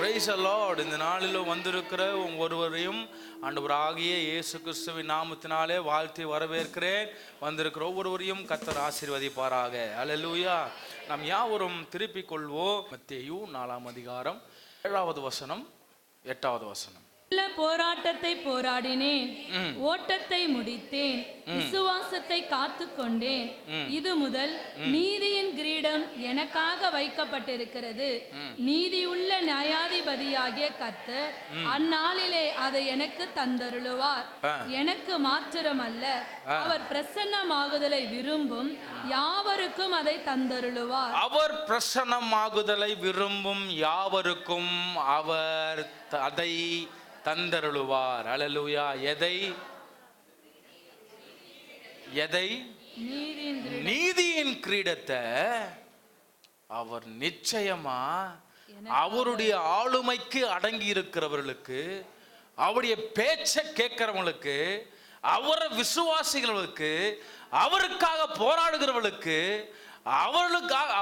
Praise the Lord. இந்த நாளிலும் வந்திருக்கிற ஒவ்வொருவரையும் ஆண்டவராகிய இயேசு கிறிஸ்துவின் நாமத்தினாலே வாழ்த்தி வரவேற்கிறேன். வந்திருக்கிற ஒவ்வொருவரையும் கர்த்தர் ஆசீர்வதிப்பாராக. அல்லேலூயா. நாம் யாவரும் திருப்பிக் கொள்வோம். மத்தேயு 4ஆம் அதிகாரம் 7வது வசனம் 8வது வசனம். போராட்டத்தை போராடினேன், ஓட்டத்தை முடித்தேன், விசுவாசத்தை காத்து கொண்டேன். இது முதல் நீதியின் கிரீடம் எனக்காக வைக்கப்பட்டிருக்கிறது. நீதியுள்ள நியாயாதிபதியாகிய கர்த்தர் அந்நாளிலே அதை எனக்கு தந்தருளுவார். எனக்கு மாத்திரமல்ல, அவர் பிரசன்னமாகுதலை விரும்பும் யாவருக்கும் அதை தந்தருளுவார். அவர் பிரசன்னமாகுதலை விரும்பும் யாவருக்கும் அவர் அதை தந்தருளுவார். அல்லேலூயா. எதை? நீதியின் கிரீடத்தை அவர் நிச்சயமா அவருடைய ஆளுமைக்கு அடங்கி இருக்கிறவர்களுக்கு, அவருடைய பேச்சை கேட்கிறவங்களுக்கு, அவரை விசுவாசிகளுக்கு, அவருக்காக போராடுகிறவர்களுக்கு,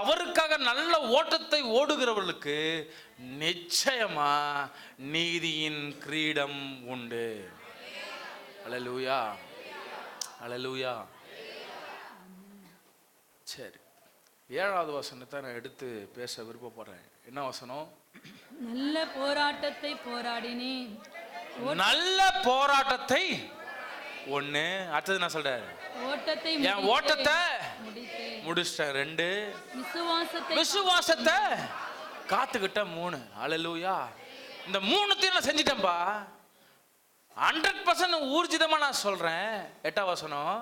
அவருக்காக நல்ல ஓட்டத்தை ஓடுகிறவர்களுக்கு நிச்சயமா நீதியின் கிரீடம் உண்டு. அல்லேலூயா, அல்லேலூயா. சரி, 7வது வசனத்தை நான் எடுத்து பேச விருப்பப்படுறேன். என்ன வசனம்? நல்ல போராட்டத்தை போராடினேன். நல்ல போராட்டத்தை ஒண்ணு. அடுத்தது நான் சொல்றேன், என் ஓட்டத்தை முடிச்சிட்டேன். 2 விசுவாசத்தை காத்துக்கிட்ட. 3 அல்லேலூயா. இந்த 3த்தையும் நான் செஞ்சிட்டேன்பா. 100% ஊர்ஜிதமா நான் சொல்றேன். 8வது வசனம்.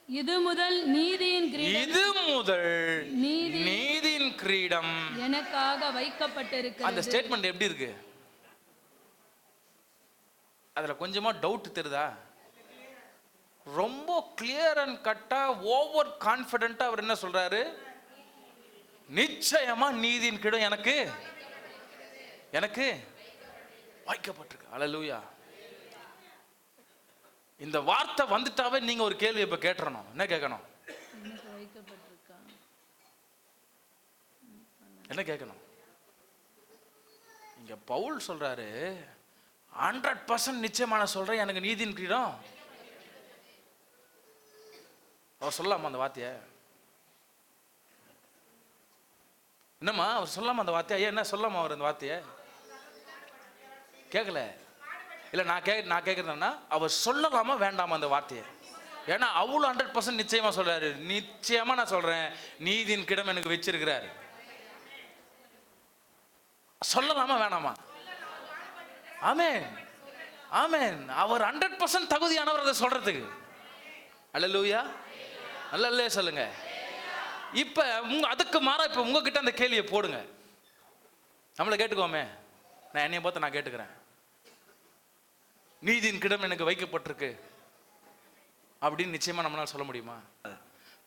இது முதல் நீதியின் கிரீடம் எனக்காக வைக்கப்பட்டிருக்கிறது. அந்த ஸ்டேட்மெண்ட் எப்படி இருக்கு? அதுல கொஞ்சமா டவுட் தெரியுதா? ரொம்ப கிளியர் அண்ட் கட்டா, ஓவர் கான்ஃபிடென்ட்டா அவர் என்ன சொல்றாரு? நிச்சயமா நீதியின் கிரீடம் எனக்கு வைக்கப்பட்டிருக்கு. அல்லேலூயா. இந்த வார்த்தை வந்துட்டாவே நீங்க ஒரு கேள்வி இப்ப கேட்றணும். என்ன கேட்கணும்? என்ன கேட்கணும்? இங்க பவுல் சொல்றாரு, 100% நிச்சயமா நான் சொல்றேன், எனக்கு நீதியின் கிரீடம். அவர் சொல்லலாமா அந்த வார்த்தைய? என்னம்மா அவர் சொல்லாம அந்த வார்த்தையா? ஐயா என்ன சொல்லாமா அவர் அந்த வார்த்தைய? கேட்கல. இல்லை நான் கேட்குறேன்னா அவர் சொல்லலாமா வேண்டாமா அந்த வார்த்தையை? ஏன்னா அவ்வளோ 100% நிச்சயமா சொல்றாரு. நிச்சயமா நான் சொல்றேன், நீதியின் கிரீடம் எனக்கு வச்சிருக்கிறாரு. சொல்லலாமா வேணாமா? ஆமென், ஆமென். அவர் 100% தகுதியானவர் அதை சொல்றதுக்கு. அல்லேலூயா. அல்லேலூயா சொல்லுங்க. இப்ப அதுக்கு மாறா இப்ப உங்ககிட்ட அந்த கேள்வியை போடுங்க. நம்மளை கேட்டுக்கோமே. நான் என்னைய பார்த்து நான் கேட்டுக்கிறேன், நீதியின் கிரீடம் எனக்கு வைக்கப்பட்டிருக்கு அப்படின்னு நிச்சயமா நம்மளால சொல்ல முடியுமா?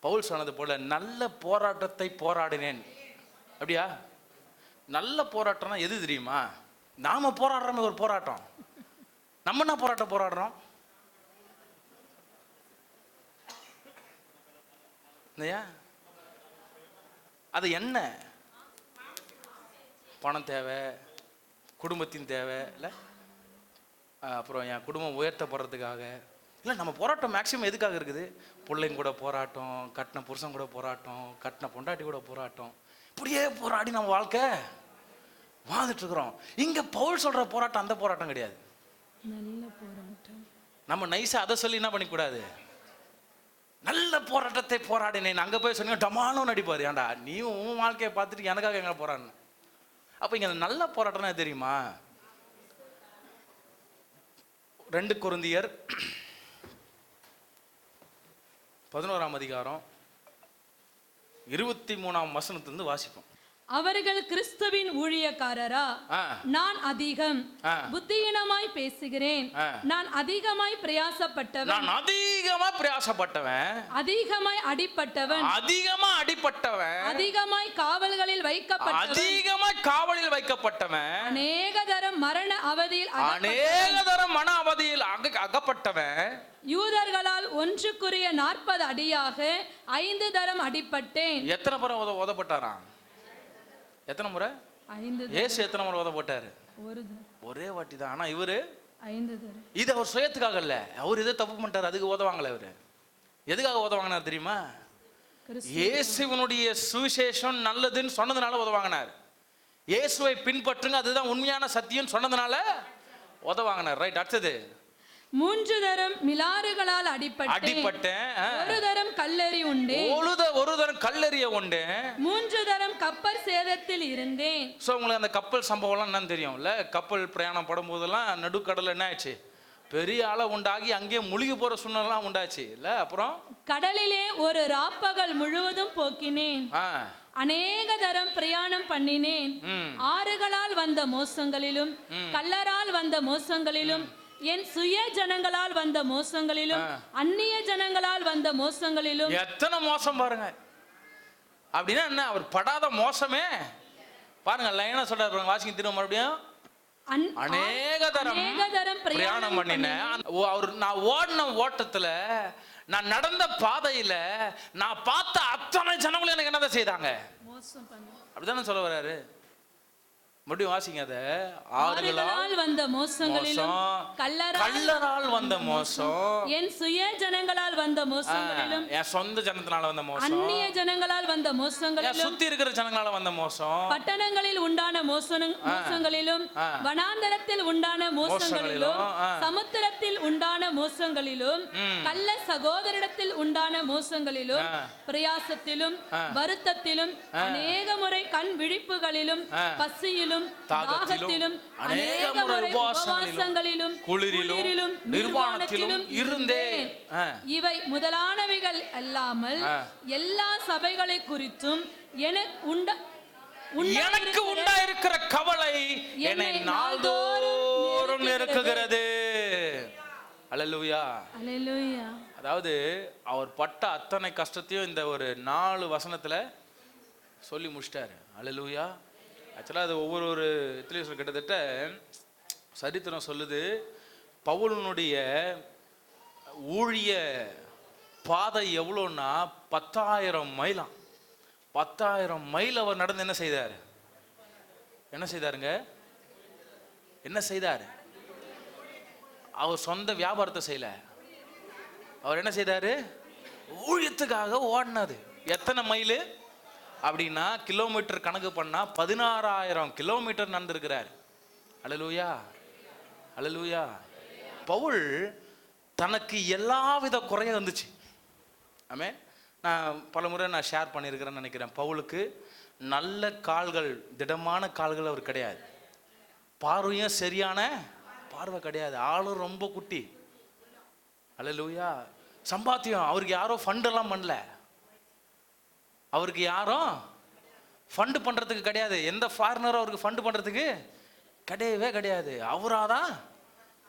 பவுல் சொன்னது போல நல்ல போராட்டத்தை போராடினேன். அப்படியா? நல்ல போராட்டம்னா எது தெரியுமா? நாம போராடுறோமே ஒரு போராட்டம். நம்ம என்ன போராட்டம் போராடுறோம்? அது என்ன? பணம் தேவை, குடும்பத்தின் தேவை இல்லை, அப்புறம் என் குடும்பம் உயர்த்தப்படுறதுக்காக இல்லை. நம்ம போராட்டம் மேக்சிமம் எதுக்காக இருக்குது? பிள்ளைங்க கூட போராட்டம், கட்டின புருஷன் கூட போராட்டம், கட்டின பொண்டாட்டி கூட போராட்டம். இப்படியே போராடி நம்ம வாழ்க்கை வாழ்ந்துட்டு இருக்கிறோம். இங்க பவுல் சொல்ற போராட்டம் அந்த போராட்டம் கிடையாது. நல்ல போராட்டம். நம்ம நைஸா அதை சொல்லி என்ன பண்ணிக்கூடாது? நல்ல போராட்டத்தை போராடினேன். அங்க போய் சொன்னீங்க டமாலும் நடிப்பாரு. ஏன்டா நீ உன் வாழ்க்கையை பார்த்துட்டு எனக்காக எங்க போராடணும்? அப்ப இங்க நல்ல போராட்டம்னா தெரியுமா? 2 கொரிந்தியர் 11ஆம் அதிகாரம் 23ஆம் வசனத்திலிருந்து வாசிப்போம். அவர்கள் கிறிஸ்துவின் ஊழியக்காரரா? நான் அதிகம் புத்தியீனமாய் பேசுகிறேன். நான் அதிகமாய் பிரயாசப்பட்டவன், அதிகமாய் அடிப்பட்டவன், அதிகமாய் காவல்களில் வைக்கப்பட்டவன், அநேக தரம் மரண அவதியில் அகப்பட்டவன், யூதர்களால் ஒன்றுக்குரிய 40 அடியாக 5 தரம் அடிப்பட்டேன். எத்தனை முறை உதப்பட்டாராம்? எத்தனை முறை? 5. இயேசு எத்தனை முறை உதப்பட்டாரு? ஒரு தரம். ஒரே வாட்டி தான். ஆனா இவரு 5 தரம். இது அவர் சுயத்துக்காக இல்ல, அவர் ஏதோ தப்பு பண்ணிட்டார் அதுக்கு உதவாங்கல. இவரு எதுக்காக உதவாங்கினார் தெரியுமா? இயேசுவனுடைய சுவிசேஷம் நல்லதுன்னு சொன்னதுனால உதவாங்கினார். இயேசுவை பின்பற்றுங்க, அதுதான் உண்மையான சத்தியம் சொன்னதுனால உதவாங்கினார். ரைட். அடுத்தது 3 தரம் மிலாறுகளால் அடிபட்டேன். ஒரு தரம் கல்லெறி உண்டேன். ஒரு தரம் கல்லெறிய உண்டு. 3 தரம் கப்பல் சேதத்தில் இருந்தேன். சோ உங்களுக்கு அந்த கப்பல் சம்பவம்லாம் என்னன்னு தெரியும்ல? கப்பல் பிரயாணம் படும் போதெல்லாம் நடுக்கடல்ல என்ன ஆச்சு? பெரிய ஆள உண்டாகி அங்கேயே முழுகி போற சூழ்நிலாம் உண்டாச்சு இல்ல? அப்புறம் கடலிலே ஒரு ராப்பகல் முழுவதும் போக்கினேன். அநேக தரம் பிரயாணம் பண்ணினேன். ஆறுகளால் வந்த மோசங்களிலும் கல்லரால் வந்த மோசங்களிலும் என் சுய ஜனங்களால் வந்த மோசங்களிலும் அந்நிய ஜனங்களால் வந்த மோசங்களிலும். எத்தனை மோசம் பாருங்க. அப்படின்னா என்ன? அவர் படாத மோசமே பாருங்க. லைனா சொல்றாரு, வாசிங்க திரும்ப மறுபடியும். அநேக தரம் பிரயாணம் பண்ணினேன். அவர் நான் ஓடின ஓட்டத்துல, நான் நடந்த பாதையில நான் பார்த்த அத்தனை ஜனங்களும் எனக்கு என்னதான் செய்தாங்க? அப்படிதானே சொல்ல வர்றாரு. மறுபடியும் வாசிங்க. அத ஆறுகளால் வந்த மோசங்களிலும் கல்லரால் வந்த மோசம், என் சுய ஜனங்களால் வந்த மோசங்களிலும், என் சொந்த ஜனத்தினால வந்த மோசம், அந்நிய ஜனங்களால் வந்த மோசங்களிலும், சுத்தி இருக்கிற ஜனங்களால வந்த மோசம், பட்டணங்களில் உண்டான மோசங்களிலும், வனாந்தரத்தில் உண்டான மோசங்களிலும், சமுத்திரத்தில் உண்டான மோசங்களிலும், கள்ள சகோதரிடத்தில் உண்டான மோசங்களிலும், பிரயாசத்திலும் வருத்தத்திலும், அநேக முறை கண் விழிப்புகளிலும், பசியிலும் தாகத்திலும், அநேக முறை உபவாசங்களிலும் குளிரிலும் நிர்வாணத்திலும் இருந்தேன். இவை முதலானவைகள் அல்லாமல் எல்லா சபைகளை குறித்தும் எனக்கு உண்டாயிருக்கிற கவலை என்னை நாள்தோறும் நெருக்குகிறது. அல்லேலூயா. அதாவது அவர் பட்ட அத்தனை கஷ்டத்தையும் இந்த ஒரு 4 வசனத்துல சொல்லி முடிச்சிட்டாரு. அல்லேலூயா. ஆக்சுவலாக அது ஒவ்வொரு இதிலையும் கிட்டத்தட்ட சரித்திரம் சொல்லுது. பவுலனுடைய ஊழிய பாதை எவ்வளோன்னா 10,000 மைலாம். 10,000 மைல் அவர் நடந்து என்ன செய்தார்? என்ன செய்தார்? அவர் சொந்த வியாபாரத்தை செய்யல. அவர் என்ன செய்தாரு? ஊழியத்துக்காக ஓடினது. எத்தனை மைலு அப்படின்னா கிலோமீட்டர் கணக்கு பண்ணா 16,000 கிலோமீட்டர் நடந்திருக்கிறார். அல்லேலூயா. அல்லேலூயா. பவுல் தனக்கு எல்லாவித குறையும் இருந்துச்சு. ஆமே. நான் பலமுறை ஷேர் பண்ணியிருக்கிறேன்னு நினைக்கிறேன். பவுலுக்கு நல்ல கால்கள், திடமான கால்கள் அவர் கிடையாது. பார்வையும் சரியான பார்வை கிடையாது. ஆளும் ரொம்ப குட்டி. அல்லேலூயா. சம்பாத்தியம் அவருக்கு யாரோ ஃபண்டெல்லாம் பண்ணல. அவருக்கு யாரும் ஃபண்டு பண்ணுறதுக்கு கிடையாது. எந்த ஃபாரினரும் அவருக்கு ஃபண்டு பண்ணுறதுக்கு கிடையவே கிடையாது. அவராதான்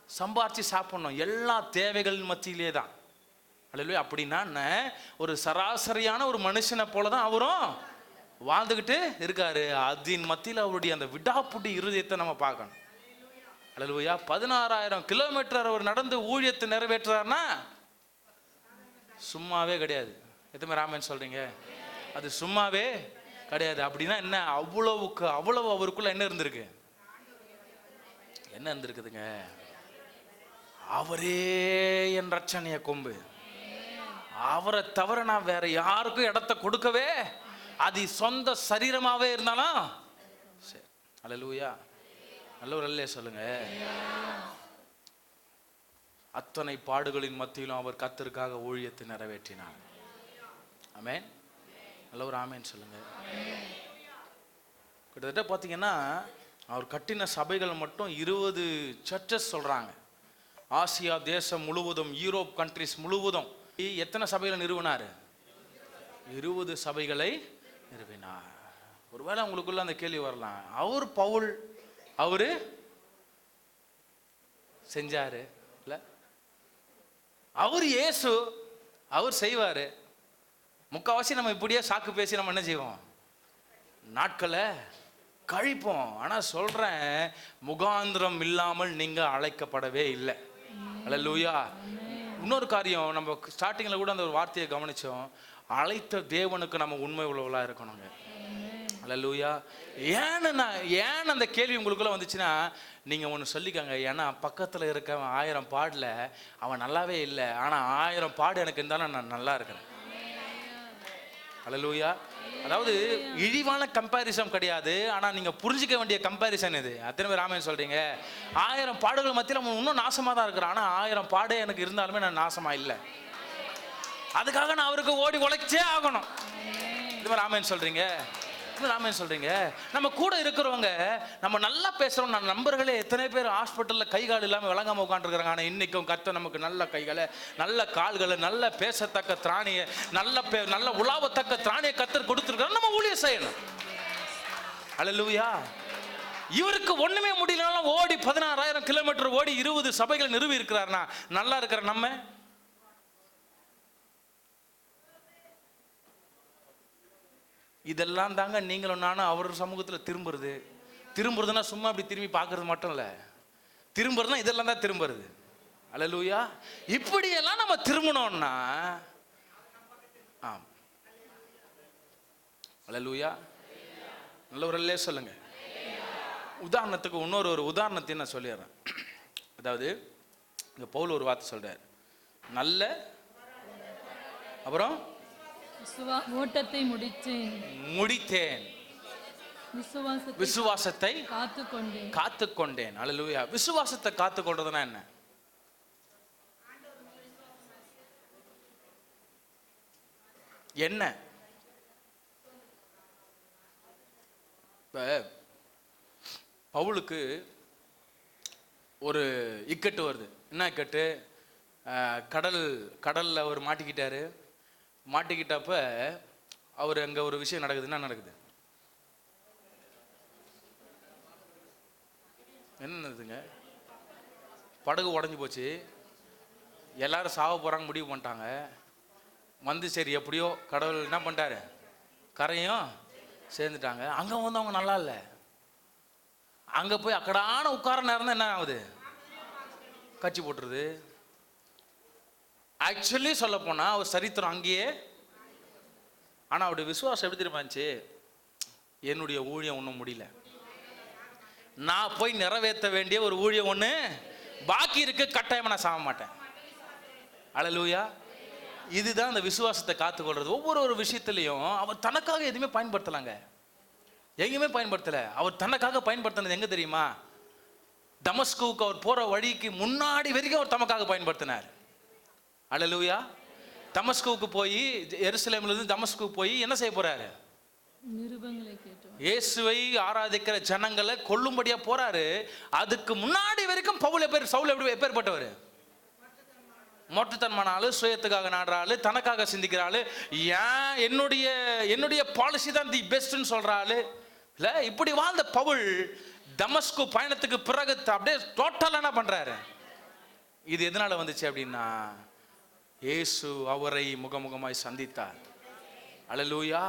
சம்பாரிச்சு சாப்பிடணும். எல்லா தேவைகள் மத்தியிலே தான். அல்லேலூயா. அப்படின்னா ஒரு சராசரியான ஒரு மனுஷனை போல தான் அவரும் வாழ்ந்துக்கிட்டு இருக்காரு. அதன் மத்தியில் அவருடைய அந்த விடாப்புடி இருதயத்தை நம்ம பார்க்கணும். அல்லேலூயா. 16,000 கிலோமீட்டர் அவர் நடந்து ஊழியத்தை நிறைவேற்றுறாருன்னா சும்மாவே கிடையாது. எத்தனை ராமன் சொல்றீங்க? அது சும்மாவே கிடையாது. அப்படின்னா என்ன? அவ்வளவு அவருக்குள்ள என்ன இருந்திருக்கு? என்ன இருந்திருக்குதுங்க? அவரே என் ரட்சணிய கொம்பு. அவரை தவிர நான் வேற யாருக்கும் இடத்தை கொடுக்கவே, அது சொந்த சரீரமாவே இருந்தாலும் சரி. அல்லேலூயா. நல்ல ஒரு அல்லே சொல்லுங்க. அத்தனை பாடுகளின் மத்தியிலும் அவர் கர்த்தருக்காக ஊழியத்தை நிறைவேற்றினார். ஆமென். நல்ல ஒரு ஆமென் சொல்லுங்க. கிட்டத்தட்ட பார்த்தீங்கன்னா அவர் கட்டின சபைகள் மட்டும் 20 சர்ச்சஸ் சொல்றாங்க. ஆசியா தேசம் முழுவதும், யூரோப் கண்ட்ரிஸ் முழுவதும் எத்தனை சபைகளை நிறுவினார்? 20 சபைகளை நிறுவினார். ஒருவேளை உங்களுக்குள்ள அந்த கேள்வி வரலாம், அவர் பவுல் அவரு செஞ்சாரு இல்ல? அவர் இயேசு அவர் செய்வாரு. முக்கால்வாசி நம்ம இப்படியே சாக்கு பேசி நம்ம என்ன செய்வோம்? நாட்களை கழிப்போம். ஆனா சொல்றேன், முகாந்திரம் இல்லாமல் நீங்க அழைக்கப்படவே இல்லை. அல்லேலூயா. இன்னொரு காரியம், நம்ம ஸ்டார்டிங்ல கூட அந்த ஒரு வார்த்தையை கவனிச்சோம். அழைத்த தேவனுக்கு நம்ம உண்மை உள்ளவளா இருக்கணுங்க. அல்லேலூயா. ஏன் அந்த கேள்வி உங்களுக்குள்ள வந்துச்சுன்னா, நீங்க ஒன்று சொல்லிக்கங்க, ஏன்னா பக்கத்தில் இருக்கவன் 1000 பாடல அவன் நல்லாவே இல்லை, ஆனால் 1000 பாடு எனக்கு இருந்தாலும் நான் நல்லா இருக்கிறேன். அல்லேலூயா. அதாவது இழிவான கம்பேரிசன் கிடையாது, ஆனால் நீங்கள் புரிஞ்சிக்க வேண்டிய கம்பேரிசன் இது. அத்தனை பேர் ஆமென் சொல்றீங்க? 1000 பாடுகள் மத்தியில் அவன் இன்னும் நாசமாக தான் இருக்கிறான், ஆனால் 1000 பாடு எனக்கு இருந்தாலுமே நான் நாசமாக இல்லை. அதுக்காக நான் அவருக்கு ஓடி உழைச்சே ஆகணும். இது மாதிரி ஆமென் சொல்றீங்க? ஆமென் சொல்றீங்க? நம்ம கூட இருக்கிறவங்க, நம்ம நல்லா பேசுறோம், நான் நண்பர்களே எத்தனை பேர் ஹாஸ்பிட்டல்ல கை கால் இல்லாமல் விளங்காம உட்காந்துருக்காங்க. ஆனால் இன்னைக்கும் கர்த்தர் நமக்கு நல்ல கைகளை, நல்ல கால்களை, நல்ல பேசத்தக்க திராணியை, நல்ல உலாவத்தக்க திராணியை கர்த்தர் கொடுத்துருக்காரு. நம்ம ஊழியம் செய்யணும். அல்லேலூயா. இவருக்கு ஒண்ணுமே முடியலனாலும் ஓடி 16,000 கிலோமீட்டர் ஓடி 20 சபைகளை நிறுவி இருக்கிறார்னா நல்லா இருக்கிற நம்ம இதெல்லாம் தாங்க நீங்களும் நானும் அவர் சமூகத்தில் திரும்புறதுன்னா சும்மா அப்படி திரும்பி பார்க்கறது மட்டும் இல்லை, திரும்புறதுனா இதெல்லாம் தான் திரும்புறது. அல்லேலூயா. இப்படியெல்லாம் நம்ம திரும்பணும்னா ஆம். அல்லேலூயா. நல்ல ஒரு அல்லே சொல்லுங்க. உதாரணத்துக்கு இன்னொரு உதாரணத்தையும் நான் சொல்லிடுறேன். அதாவது இங்க பவுல் ஒரு வார்த்தை சொல்றாரு, நல்ல அப்புறம் ஓட்டத்தை முடித்தேன், விசுவாசத்தை காத்துக்கொண்டேன். அல்லேலூயா. விசுவாசத்தை காத்துக்கொள்றதுனா என்ன? என்ன? பவுலுக்கு ஒரு இக்கட்டு வருது. என்ன இக்கட்டு? கடல்ல அவர் மாட்டிக்கிட்டப்ப அவர் அங்க ஒரு விஷயம் நடக்குது. என்ன நடக்குது? என்ன நடக்குதுங்க? படகு உடஞ்சி போச்சு, எல்லாரும் சாவ போறாங்க, முடிவு பண்ணிட்டாங்க. சரி எப்படியோ கடவுள் என்ன பண்ணிட்டாரு, கரையும் சேர்ந்துட்டாங்க. அங்க அவங்க நல்லா இல்லை. அங்க போய் அக்கடான உட்கார நேரம் என்ன ஆகுது, கட்சி போட்டுருது. ஆக்சுவலி சொல்ல போனா அவர் சரித்திரம் அங்கேயே. ஆனா அவருடைய விசுவாசம் எப்படி தெரியுமாச்சு, என்னுடைய ஊழியம் ஒன்றும் முடியல, நான் போய் நிறைவேற்ற வேண்டிய ஒரு ஊழியம் ஒன்று பாக்கி இருக்கு, கட்டாயமா நான் சாக மாட்டேன். அல்லேலூயா. இதுதான் அந்த விசுவாசத்தை காத்துக்கொள்றது. ஒவ்வொரு விஷயத்திலையும் அவர் தனக்காக எதுவுமே பயன்படுத்தலாங்க, எங்கேயுமே பயன்படுத்தல. அவர் தனக்காக பயன்படுத்தினது எங்க தெரியுமா? தமஸ்குவுக்கு அவர் போற வழிக்கு முன்னாடி வரைக்கும் அவர் தமக்காக பயன்படுத்தினார். அல்லேலூயா. தமஸ்குவுக்கு போய், எருசலேம்ல இருந்து தமஸ்குவுக்கு போய் என்ன செய்ய போறாரு? இயேசுவை ஆராதிக்கிற ஜனங்களை கொல்லும்படியா போறாரு. அதுக்கு முன்னாடி வரைக்கும் சவுல் எப்பேற்பட்டவர்? மொட்டத்தன்மான ஆளு, சுயத்துக்காக நாடுற ஆளு, தனக்காக சிந்திக்கிற ஆளு, ஏன் என்னுடைய பாலிசி தான் தி பெஸ்ட்னு சொல்ற ஆளு இல்ல. இப்படி வாழ்ந்த பவுல் தமஸ்கு பயணத்துக்கு பிறகு அப்படியே டோட்டலா என்ன பண்றாரு? இது எதனால வந்துச்சு அப்படின்னா, இயேசு அவரை முகமுகமாய் சந்தித்தார். அல்லேலூயா.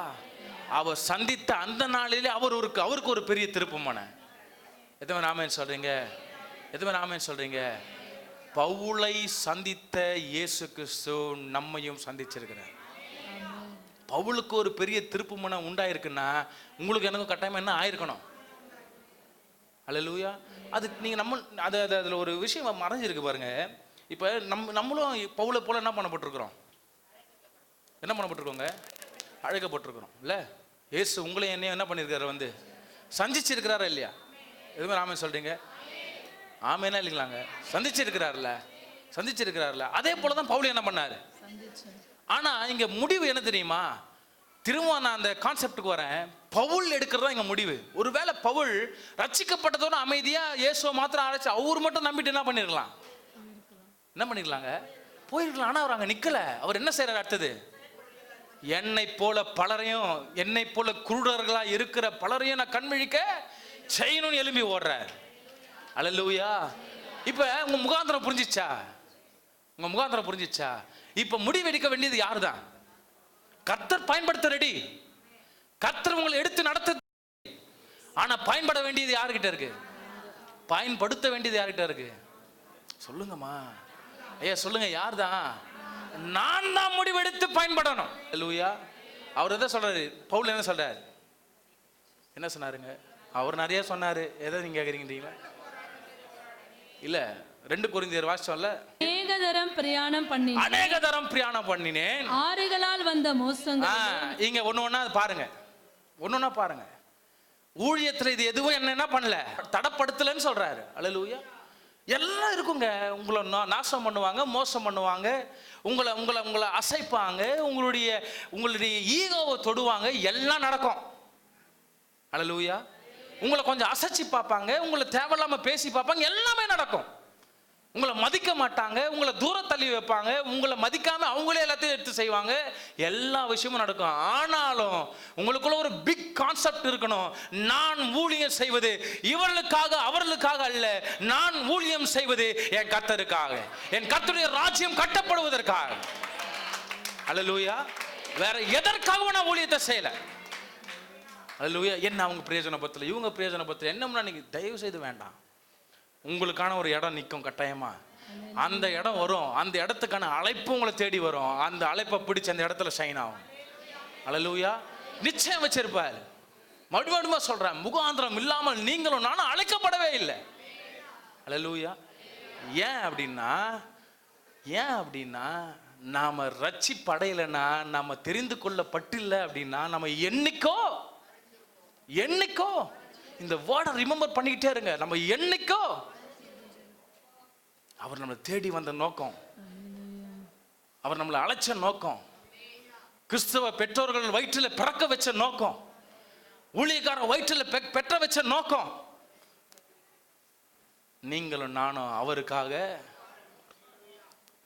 அவர் சந்தித்த அந்த நாளிலே அவருக்கு ஒரு பெரிய திருப்பமான. எத்தனை ஆமென் சொல்றீங்க? எத்தனை ஆமென் சொல்றீங்க? பவுலை சந்தித்த இயேசு கிறிஸ்து நம்மையும் சந்திச்சிருக்கிறார். பவுலுக்கு ஒரு பெரிய திருப்புமுனை உண்டாயிருக்குன்னா உங்களுக்கு எனக்கும் கட்டாயமா என்ன ஆயிருக்கணும்? அல்லேலூயா. அது நீங்க அதுல ஒரு விஷயம் மறைஞ்சிருக்கு பாருங்க. இப்ப நம்மளும் பவுலை போல என்ன பண்ணப்பட்டிருக்கிறோம்? என்ன பண்ணப்பட்டிருக்கோங்க? அழைக்கப்பட்டிருக்கிறோம் இல்ல. இயேசு உங்களை என்னையும் என்ன பண்ணியிருக்காரு? சந்திச்சிருக்கிறாரா இல்லையா? எதுவுமே ஆமென் சொல்றீங்க? ஆமெனா இல்லைங்களாங்க? சந்திச்சிருக்கிறார்ல. அதே போலதான் பவுல் என்ன பண்ணாரு. ஆனா இங்க முடிவு என்ன தெரியுமா? திரும்ப நான் அந்த கான்செப்டுக்கு வரேன். பவுல் எடுக்கிறதா இங்க முடிவு. ஒருவேளை பவுல் ரட்சிக்கப்பட்டதோட அமைதியா இயேசுவை மாத்திரம் அழைச்சு அவர் மட்டும் நம்பிட்டு என்ன பண்ணிருக்கலாம்? போயிருக்கலாம். ஆனா அவர் அங்க நிக்கல. அவர் என்ன செய்யறாரு? அடுத்தது என்னை போல குருடர்களா இருக்கிற பலரையும் நான் கண்விழிக்க செய்யணும்னு எழும்பி ஓடுறார். அல்லேலூயா. இப்ப உங்க முகாந்திரம் புரிஞ்சிச்சா? இப்ப முடிவெடுக்க வேண்டியது யாருதான்? கர்த்தர் பயன்படுத்த ரெடி. கர்த்தர் உங்களை எடுத்து நடத்த. ஆனா பயன்பட வேண்டியது யாருகிட்ட இருக்கு? பயன்படுத்த வேண்டியது யாருகிட்ட இருக்கு? சொல்லுங்கம்மா ஐயா, சொல்லுங்க. யார்தான்? நான் தான் முடிவெடுத்து பயன்படணும். அல்லேலூயா. அவர் எதை சொல்றாரு? பவுல் என்ன சொல்றாரு? என்ன சொன்னாருங்க? அவர் நிறைய சொன்னாரு. எதை நீங்க கேக்குறீங்களா? இல்ல, 2 கொரிந்தியர் வாசிச்சோம்ல, அநேக தரம் பிரயாணம் பண்ணினேன், அநேக தரம் பிரயாணம் பண்ணினேன், ஆறுகளால் வந்த மோசங்கள். இங்க ஒண்ணு பாருங்க, ஒண்ணு பாருங்க. ஊழியத்துல இது எதுவும் என்ன பண்ணல, தடப்படுத்தலன்னு சொல்றாரு. அல்லேலூயா. எல்லாம் இருக்குங்க. உங்களை நாசம் பண்ணுவாங்க, மோசம் பண்ணுவாங்க, உங்களை உங்களை உங்களை அசைப்பாங்க, உங்களுடைய ஈகோவை தொடுவாங்க, எல்லாம் நடக்கும். அல்லேலூயா. உங்களை கொஞ்சம் அசைச்சு பார்ப்பாங்க, உங்களை தேவையில்லாம பேசி பார்ப்பாங்க, எல்லாமே நடக்கும். உங்களை மதிக்க மாட்டாங்க, உங்களை தூர தள்ளி வைப்பாங்க, உங்களை மதிக்காம அவங்களே எல்லாத்தையும் எடுத்து செய்வாங்க, எல்லா விஷயமும் நடக்கும். ஆனாலும் உங்களுக்குள்ள ஒரு பிக் கான்செப்ட் இருக்கணும். நான் ஊழியம் செய்வது இவர்களுக்காக அவர்களுக்காக அல்ல, நான் ஊழியம் செய்வது என் கர்த்தருக்காக, என் கர்த்தருடைய ராஜ்யம் கட்டப்படுவதற்காக. அல்லேலூயா. வேற எதற்காகவும் நான் ஊழியத்தை செய்யல. அல்லேலூயா. என்ன அவங்க பிரயோஜனப்படல, இவங்க பிரயோஜனப்படல, என்னம்னா நீங்க தயவு செய்து வேண்டாம். உங்களுக்கான ஒரு இடம் நிற்கும் கட்டாயமா. அந்த இடம் வரும், அந்த இடத்துக்கான அழைப்பு உங்களை தேடி வரும். அந்த அழைப்பை பிடிச்சு அந்த இடத்துல ஷைன் ஆகும். அல்லேலூயா. நிச்சயம் வச்சிருப்பார். மறுபடியும் சொல்றேன், முகாந்திரம் இல்லாமல் நீங்களும் நானும் அழைக்கப்படவே இல்லை. அல்லேலூயா. ஏன் அப்படின்னா நாம ரட்சிப்படையலைன்னா, நாம தெரிந்து கொள்ளப்பட்டில்லை அப்படின்னா, நம்ம என்னைக்கோ இந்த வேர்டை ரிமெம்பர் பண்ணிக்கிட்டே இருங்க. நம்ம என்னைக்கோ அவர் நம்மளை தேடி வந்த நோக்கம், அவர் நம்மளை அழைச்ச நோக்கம், கிறிஸ்தவ பெற்றோர்கள் வயிற்றில் பிறக்க வச்ச நோக்கம், ஊழியக்கார வயிற்றில் பெற்ற வச்ச நோக்கம், நீங்களும் நானும் அவருக்காக.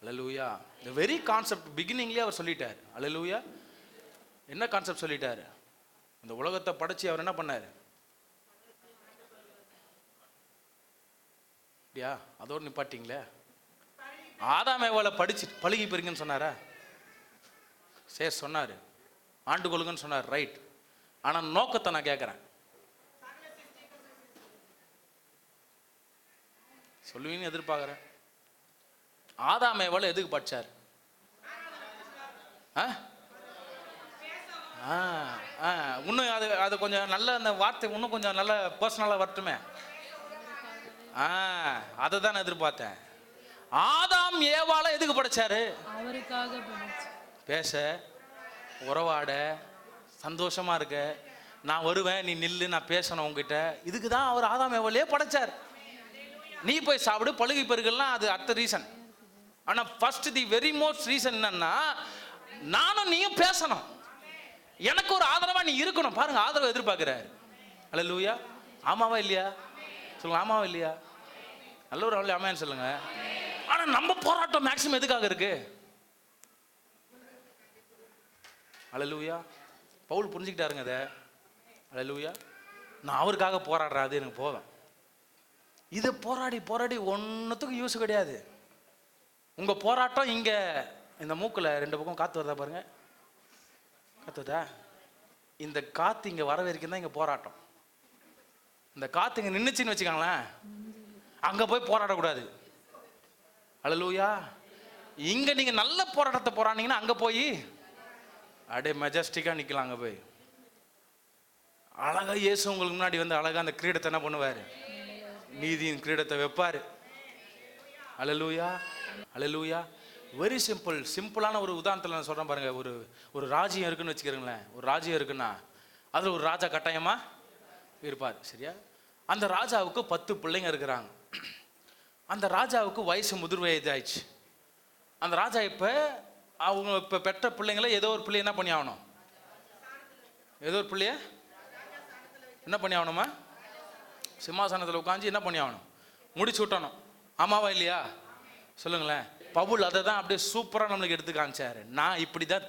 அல்லேலூயா. the very concept beginningலயே அவர் சொல்லிட்டார். அல்லேலூயா. என்ன கான்செப்ட் சொல்லிட்டாரு? இந்த உலகத்தை படைச்சு அவர் என்ன பண்ணாரு? அதோடு நிப்பாட்டிங்களே. ஆதாம் ஏவாளை படிச்சு பழகி போறீங்கன்னு சொன்னாரா? சரி சொன்னாரு. ஆண்டு கொள்ளுங்கன்னு சொன்னார், ரைட். ஆனா நோக்கத்தை நான் கேட்கிறேன், சொல்லுவீங்கன்னு எதிர்பார்க்கிறேன். ஆதாம் ஏவாளை எதுக்கு படிச்சார்? இன்னும் அது கொஞ்சம் நல்ல, அந்த வார்த்தை இன்னும் கொஞ்சம் நல்ல பர்சனலா வரட்டுமே. அதை தான் எதிர்பார்த்தேன். ஆதாம் ஏவாளை எதுக்கு படைச்சாரு? அவருக்காக. பேச, உறவாட, சந்தோஷமா இருக்க, நான் வருவேன், நீ நில்லு, நான் பேசணும் உங்ககிட்ட. இதுக்கு தான் அவர் ஆதாம் ஏவாளையே படைச்சார். நீ போய் சாப்பிடு, பழுகி பெருகலாம், அது அடுத்த ரீசன். ஆனா first the very most reason என்னன்னா, நானும் நீயும் பேசணும், எனக்கு ஒரு ஆதரவா நீ இருக்கணும். பாருங்க, ஆதரவு எதிர்பார்க்கிறாரு. அல்லேலூயா. ஆமாவா இல்லையா சொல்லுங்க, ஆமாவா இல்லையா? நல்ல ஒரு அவளை ஆமான்னு சொல்லுங்க. ஆனா நம்ம போராட்டம் மேக்ஸிமம் எதுக்காக இருக்கு? அல்லேலூயா. பவுல் புரிஞ்சுக்கிட்டாருங்க அதை. அல்லேலூயா. நான் அவருக்காக போராடுறேன், அது எனக்கு போதும். இதை போராடி போராடி ஒன்னுத்துக்கும் யூஸ் கிடையாது. உங்க போராட்டம் இங்க இந்த மூக்குல 2 பக்கம் காத்து வருதா பாருங்க, காத்துதா? இந்த காத்து இங்க வர வரைக்கும் தான் இங்க போராட்டம். இந்த காத்து இங்க நின்னுச்சுன்னு வச்சுக்காங்களேன், அங்க போய் போராடக்கூடாது. அல்லேலூயா. இங்க நீங்க நல்ல போராட்டத்தை போராடினீங்கன்னா அங்க போய் அப்படியே மெஜஸ்டிக்கா நிக்கலாம். அங்க போய் அழகா இயேசு உங்களுக்கு முன்னாடி வந்து அழகா அந்த கிரீடத்தை என்ன பண்ணுவாரு? நீதியின் கிரீடத்தை வைப்பாரு. அல்லேலூயா. அல்லேலூயா. வெரி சிம்பிளான ஒரு உதாரணத்தில் நான் சொல்றேன் பாருங்க. ஒரு ராஜ்யம் இருக்குன்னு வச்சுக்கிறீங்களேன். ஒரு ராஜ்யம் இருக்குன்னா அதுல ஒரு ராஜா கட்டாயமா இருப்பார், சரியா? அந்த ராஜாவுக்கு 10 பிள்ளைங்க இருக்கிறாங்க. அந்த ராஜாவுக்கு வயசு முதிர் வயது ஆயிடுச்சு. அந்த ராஜா இப்ப பெற்ற பிள்ளைங்களை ஏதோ ஒரு பிள்ளை என்ன பண்ணி ஆகணும்? ஏதோ ஒரு பிள்ளைய என்ன பண்ணி ஆகணுமா? சிம்மாசனத்தில் உட்காந்து என்ன பண்ணி ஆகணும்? முடிச்சு விட்டணும். ஆமாவா இல்லையா? சொல்லுங்களேன். பவுல் அதை தான் அப்படியே சூப்பராக நம்மளுக்கு எடுத்து காமிச்சாரு. நான் இப்படி தான்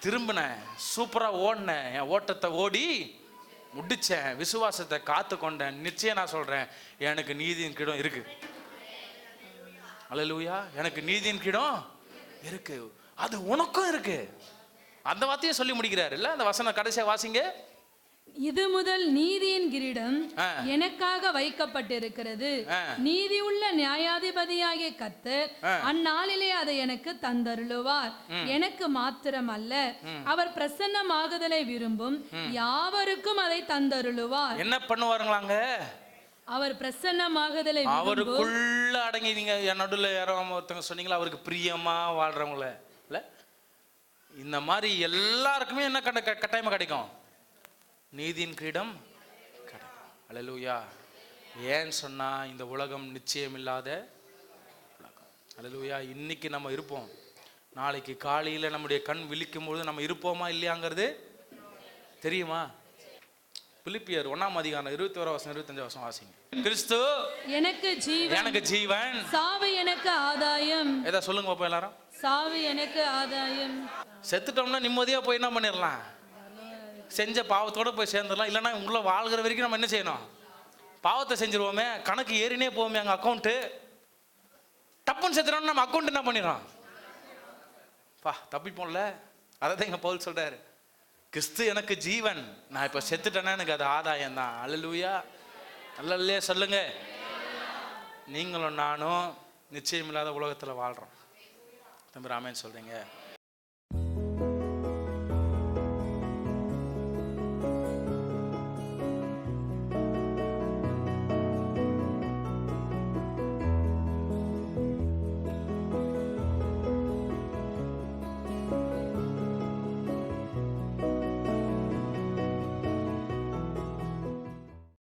திரும்பினேன், சூப்பராக ஓடினேன், என் ஓட்டத்தை ஓடி முடிச்சேன், விசுவாசத்தை காத்து கொண்டேன். நிச்சயம் நான் சொல்றேன், எனக்கு நீதியின் கிடம் இருக்கு. அல்லேலூயா. எனக்கு நீதியின் கிடம் இருக்கு, அது உனக்கும் இருக்கு. அந்த வார்த்தையை சொல்லி முடிக்கிறாரு இல்ல? அந்த வசனம் கடைசியா வாசிங்க. இது முதல் நீதியின் கிரீடம் எனக்காக வைக்கப்பட்டிருக்கிறது. நீதி உள்ள நியாயாதிபதியாகிய கர்த்தர் அந்நாளிலே அதை எனக்கு தந்தருளுவார். எனக்கு மாத்திரமல்ல, அவர் பிரசன்னமாகுதலை விரும்பும் யாவருக்கும் அதை தந்தருளுவார். என்ன பண்ணுவாருங்களாங்க? அவர் பிரசன்னமாகுதலை அவருக்குள்ள அடங்கி. நீங்க நடுவில் யாரோ ஒருத்தவங்க சொன்னீங்களா, அவருக்கு பிரியமா வாழ்றவங்கள இல்ல, இந்த மாதிரி எல்லாருக்குமே என்ன கட்டாயமா கிடைக்கும்? நீதியின் கிரீடம் கிடைக்கும். அல்லேலூயா. ஏன்னு சொன்னா இந்த உலகம் நிச்சயம் இல்லாத உலகம். அல்லேலூயா. இன்னைக்கு நம்ம இருப்போம், நாளைக்கு காலையில நம்முடைய கண் விழிக்கும் பொழுது நம்ம இருப்போமா இல்லையாங்கிறது தெரியுமா? பிலிப்பியர் 1 அதிகாரம் 21-25 வாசிங்க. கிறிஸ்து எனக்கு ஜீவன், சாவு எனக்கு ஆதாயம். ஏதா சொல்லுங்க பாப்போம் எல்லாரும். சாவு எனக்கு ஆதாயம். செத்துட்டோம்னா நிம்மதியா போய் என்ன பண்ணிடலாம்? செஞ்ச பாவத்தோட போய் சேர்ந்துடலாம். இல்லைன்னா உள்ள வாழ்கிற வரைக்கும் நம்ம என்ன செய்யணும்? பாவத்தை செஞ்சிருவோமே, கணக்கு ஏறினே போவோமே எங்கள் அக்கௌண்ட்டு. டப்புன்னு செத்துறோம்னா நம்ம அக்கௌண்ட் என்ன பண்ணிடுறோம்? தப்பிப்போம்ல. அதை தான் எங்கள் பவுல் சொல்றாரு, கிறிஸ்து எனக்கு ஜீவன், நான் இப்போ செத்துட்டேன்னா எனக்கு அது ஆதாயம் தான். அல்லேலூயா. அல்லேலூயா சொல்லுங்க. நீங்களும் நானும் நிச்சயம் இல்லாத உலகத்தில் வாழ்கிறோம். தம்பி ராமேன்னு சொல்றீங்க.